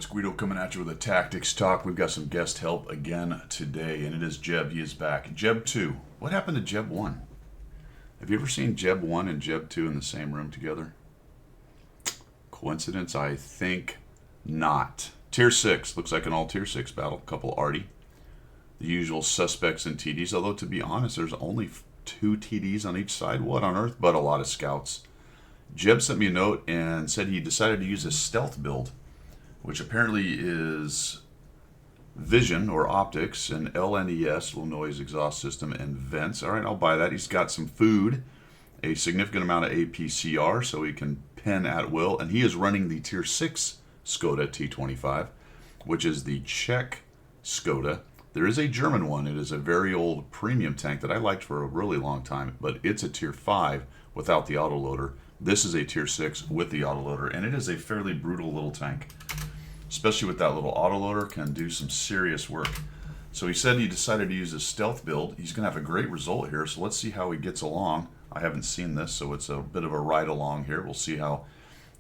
it's Guido coming at you with a tactics talk. We've got some guest help again today, and it is Jeb. He is back. Jeb 2. What happened to Jeb 1? Have you ever seen Jeb 1 and Jeb 2 in the same room together? Coincidence? I think not. Tier 6. Looks like an all Tier 6 battle. Couple arty. The usual suspects in TDs, although to be honest, there's only 2 TDs on each side. What on earth? But a lot of scouts. Jeb sent me a note and said he decided to use a stealth build, which apparently is vision or optics and LNES, low noise exhaust system, and vents. All right, I'll buy that. He's got some food, a significant amount of APCR, so he can pen at will, and he is running the Tier 6 Skoda T25, which is the Czech Skoda. There is a German one. It is a very old premium tank that I liked for a really long time, but it's a Tier 5 without the autoloader. This is a Tier 6 with the autoloader, and it is a fairly brutal little tank. Especially with that little autoloader, can do some serious work. So he said he decided to use a stealth build. He's going to have a great result here, so let's see how he gets along. I haven't seen this, so it's a bit of a ride along here. We'll see how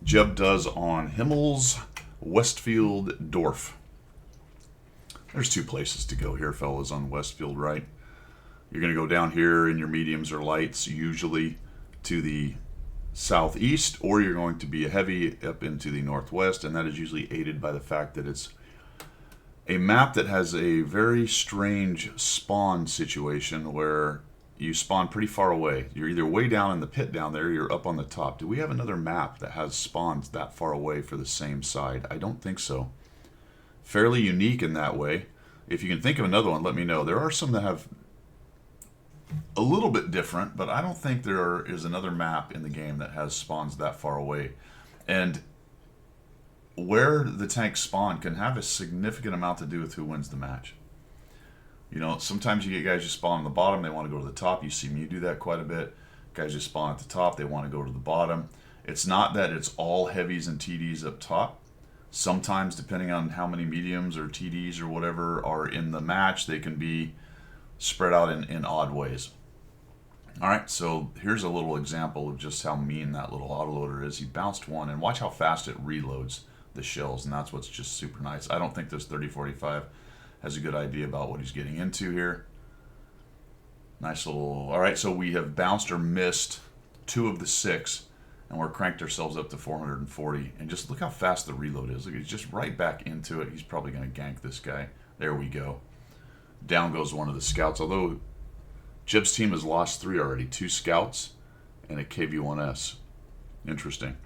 Jeb does on Himmels Westfield Dorf. There's 2 places to go here, fellas, on Westfield, right? You're going to go down here in your mediums or lights, usually to the southeast, or you're going to be a heavy up into the northwest, and that is usually aided by the fact that it's a map that has a very strange spawn situation where you spawn pretty far away. You're either way down in the pit down there, or you're up on the top. Do we have another map that has spawns that far away for the same side? I don't think so. Fairly unique in that way. If you can think of another one, let me know. There are some that have a little bit different, but I don't think there is another map in the game that has spawns that far away. And where the tanks spawn can have a significant amount to do with who wins the match. You know, sometimes you get guys who spawn on the bottom, they want to go to the top. You see me do that quite a bit. Guys who spawn at the top, they want to go to the bottom. It's not that it's all heavies and TDs up top. Sometimes, depending on how many mediums or TDs or whatever are in the match, they can be spread out in odd ways. All right, so here's a little example of just how mean that little autoloader is. He bounced one, and watch how fast it reloads the shells, and that's what's just super nice. I don't think this 3045 has a good idea about what he's getting into here. Nice little... All right, so we have bounced or missed 2 of the 6, and we're cranked ourselves up to 440. And just look how fast the reload is. Look, he's just right back into it. He's probably going to gank this guy. There we go. Down goes one of the scouts, although Jeb's team has lost 3 already. 2 scouts and a KV-1S. Interesting.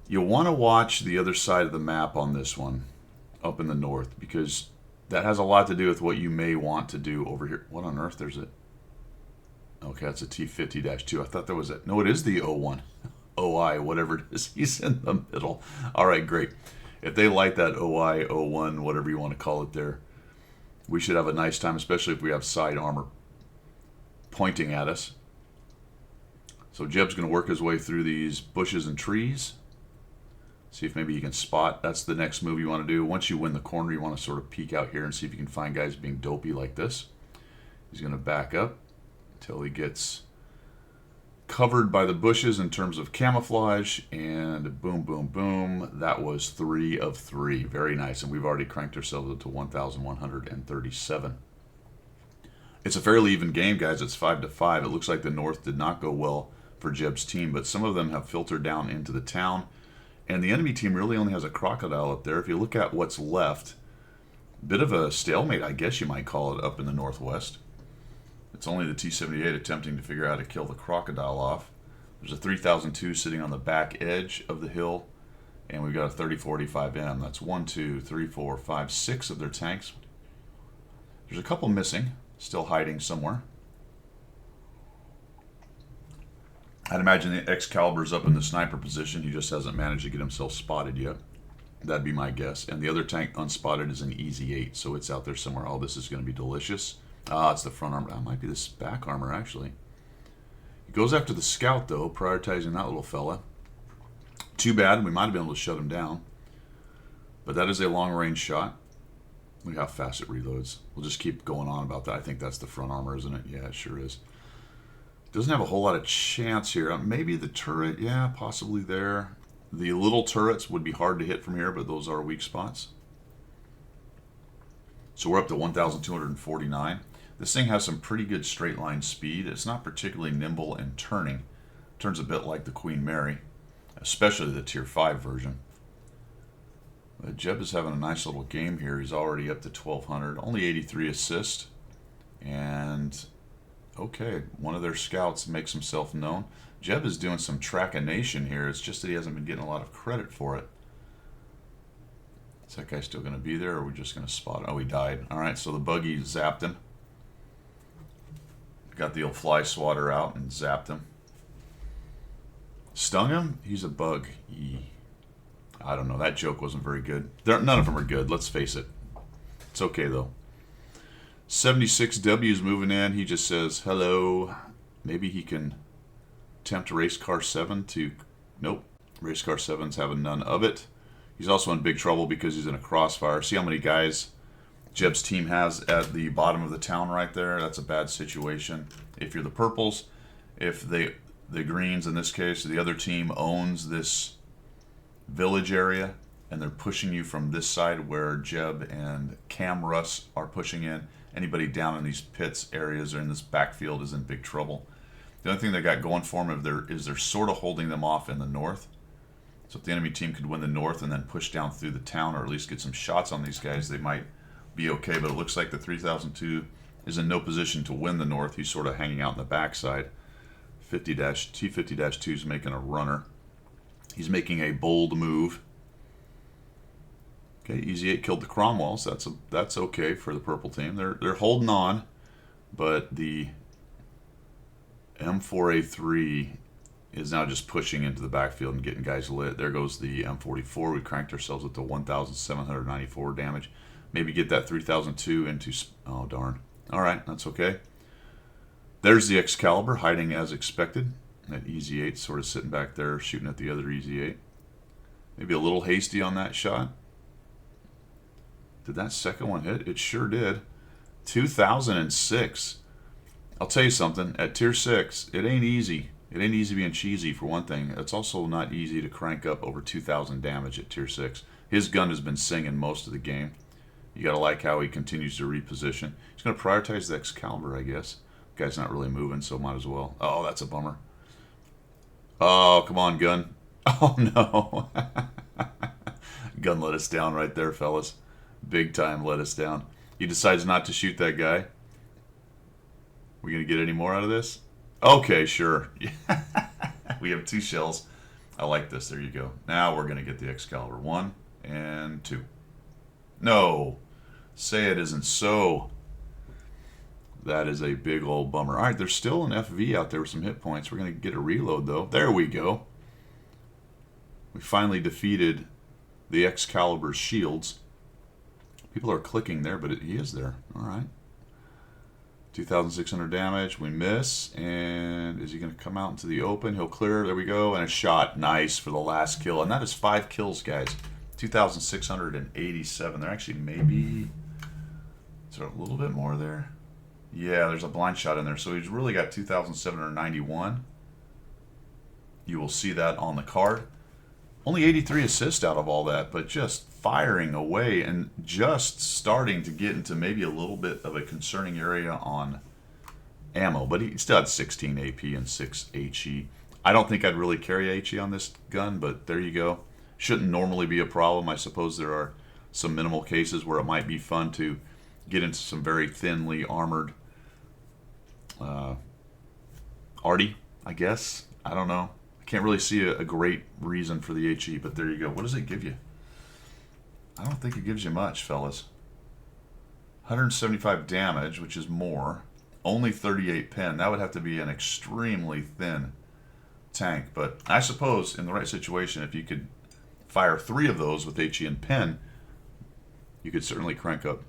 You'll want to watch the other side of the map on this one, up in the north, because that has a lot to do with what you may want to do over here. What on earth? There's it. Okay, that's a T50-2. I thought that was it. No, it is the O1. OI, whatever it is. He's in the middle. All right, great. If they like that OI, O1, whatever you want to call it there, we should have a nice time, especially if we have side armor pointing at us. So Jeb's going to work his way through these bushes and trees. See if maybe you can spot. That's the next move you want to do. Once you win the corner, you want to sort of peek out here and see if you can find guys being dopey like this. He's going to back up until he gets covered by the bushes in terms of camouflage, and boom, boom, boom. That was 3 of 3. Very nice, and we've already cranked ourselves up to 1,137. It's a fairly even game, guys. It's 5-5. It looks like the north did not go well for Jeb's team, but some of them have filtered down into the town, and the enemy team really only has a crocodile up there. If you look at what's left, bit of a stalemate, I guess you might call it, up in the northwest. It's only the T-78 attempting to figure out how to kill the crocodile off. There's a 3002 sitting on the back edge of the hill, and we've got a 3045M. That's 1, 2, 3, 4, 5, 6 of their tanks. There's a couple missing, still hiding somewhere. I'd imagine the Excalibur's up in the sniper position. He just hasn't managed to get himself spotted yet. That'd be my guess. And the other tank unspotted is an Easy 8, so it's out there somewhere. Oh, this is going to be delicious. Ah, it's the front armor. That might be this back armor, actually. He goes after the scout, though, prioritizing that little fella. Too bad. We might have been able to shut him down. But that is a long-range shot. Look how fast it reloads. We'll just keep going on about that. I think that's the front armor, isn't it? Yeah, it sure is. Doesn't have a whole lot of chance here. Maybe the turret. Yeah, possibly there. The little turrets would be hard to hit from here, but those are weak spots. So we're up to 1,249. This thing has some pretty good straight line speed. It's not particularly nimble in turning. Turns a bit like the Queen Mary, especially the Tier 5 version. Jeb is having a nice little game here. He's already up to 1,200. Only 83 assists. And, okay, one of their scouts makes himself known. Jeb is doing some trackination here. It's just that he hasn't been getting a lot of credit for it. Is that guy still going to be there, or are we just going to spot him? Oh, he died. All right, so the buggy zapped him. Got the old fly swatter out and zapped him. Stung him? He's a bug. I don't know. That joke wasn't very good. None of them are good, let's face it. It's okay, though. 76W's moving in. He just says, hello. Maybe he can tempt Race Car 7 to... Nope. Race Car 7's having none of it. He's also in big trouble because he's in a crossfire. See how many guys Jeb's team has at the bottom of the town right there? That's a bad situation. If you're the purples, if the greens, in this case, the other team owns this village area and they're pushing you from this side where Jeb and Cam Russ are pushing in, anybody down in these pits areas or in this backfield is in big trouble. The only thing they got going for them is they're sort of holding them off in the north. So if the enemy team could win the north and then push down through the town, or at least get some shots on these guys, they might be okay. But it looks like the 3002 is in no position to win the north. He's sort of hanging out in the backside. T50-2 is making a runner. He's making a bold move. Okay, Easy 8 killed the Cromwells. That's okay for the purple team. They're holding on, but the M4A3 is now just pushing into the backfield and getting guys lit. There goes the M44. We cranked ourselves up to 1,794 damage. Maybe get that 3002 into... Oh, darn. All right, that's okay. There's the Excalibur hiding as expected. That Easy 8 sort of sitting back there shooting at the other Easy 8. Maybe a little hasty on that shot. Did that second one hit? It sure did. 2006. I'll tell you something. At Tier 6, it ain't easy. It ain't easy being cheesy, for one thing. It's also not easy to crank up over 2,000 damage at Tier 6. His gun has been singing most of the game. You gotta like how he continues to reposition. He's gonna prioritize the Excalibur, I guess. Guy's not really moving, so might as well. Oh, that's a bummer. Oh, come on, gun. Oh, no. Gun let us down right there, fellas. Big time let us down. He decides not to shoot that guy. We gonna get any more out of this? Okay, sure. We have 2 shells. I like this. There you go. Now we're gonna get the Excalibur. 1 and 2. No. Say it isn't so. That is a big old bummer. All right, there's still an FV out there with some hit points. We're going to get a reload, though. There we go. We finally defeated the Excalibur's shields. People are clicking there, but he is there. All right. 2,600 damage. We miss. And is he going to come out into the open? He'll clear. There we go. And a shot. Nice for the last kill. And that is 5 kills, guys. 2,687. There actually may be... Is there a little bit more there? Yeah, there's a blind shot in there. So he's really got 2,791. You will see that on the card. Only 83 assists out of all that, but just firing away and just starting to get into maybe a little bit of a concerning area on ammo. But he still had 16 AP and 6 HE. I don't think I'd really carry HE on this gun, but there you go. Shouldn't normally be a problem. I suppose there are some minimal cases where it might be fun to get into some very thinly armored arty, I guess. I don't know. I can't really see a great reason for the HE, but there you go. What does it give you? I don't think it gives you much, fellas. 175 damage, which is more. Only 38 pen. That would have to be an extremely thin tank, but I suppose in the right situation, if you could fire 3 of those with HE and pen, you could certainly crank up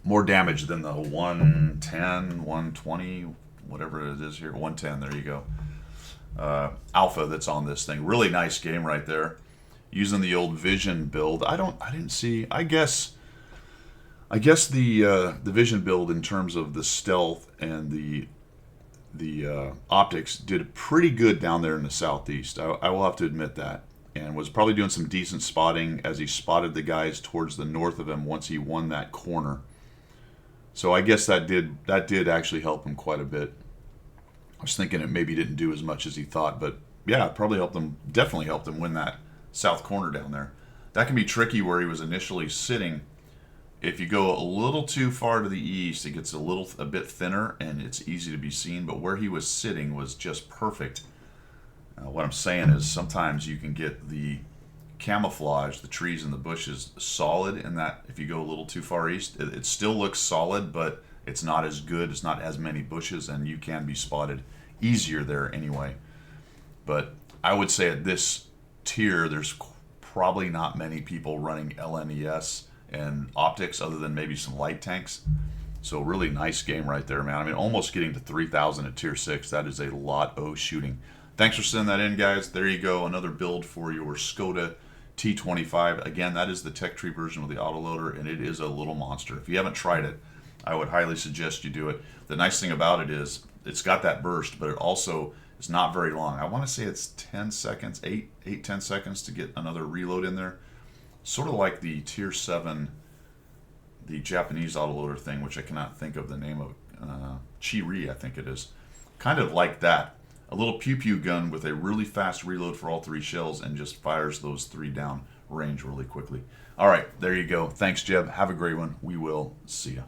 more damage than the 110, 120, whatever it is here. 110, there you go. Alpha that's on this thing. Really nice game right there. Using the old Vision build. I didn't see, I guess the Vision build in terms of the stealth and the optics did pretty good down there in the southeast. I will have to admit that. and was probably doing some decent spotting as he spotted the guys towards the north of him once he won that corner. So I guess that did actually help him quite a bit. I was thinking it maybe didn't do as much as he thought, but yeah, it probably helped him. Definitely helped him win that south corner down there. That can be tricky where he was initially sitting. If you go a little too far to the east, it gets a bit thinner and it's easy to be seen. But where he was sitting was just perfect. What I'm saying is sometimes you can get the camouflage, the trees and the bushes, solid in that if you go a little too far east, it still looks solid, but it's not as good. It's not as many bushes, and you can be spotted easier there anyway. But I would say at this tier, there's probably not many people running LNES and optics other than maybe some light tanks. So really nice game right there, man. I mean, almost getting to 3,000 at tier 6. That is a lot of shooting. Thanks for sending that in, guys. There you go. Another build for your Skoda T25. Again, that is the tech tree version with the autoloader, and it is a little monster. If you haven't tried it, I would highly suggest you do it. The nice thing about it is it's got that burst, but it also is not very long. I want to say it's 10 seconds, 10 seconds to get another reload in there. Sort of like the tier 7, the Japanese autoloader thing, which I cannot think of the name of. Chi-Ri, I think it is. Kind of like that. A little pew-pew gun with a really fast reload for all 3 shells and just fires those 3 down range really quickly. All right, there you go. Thanks, Jeb. Have a great one. We will see you.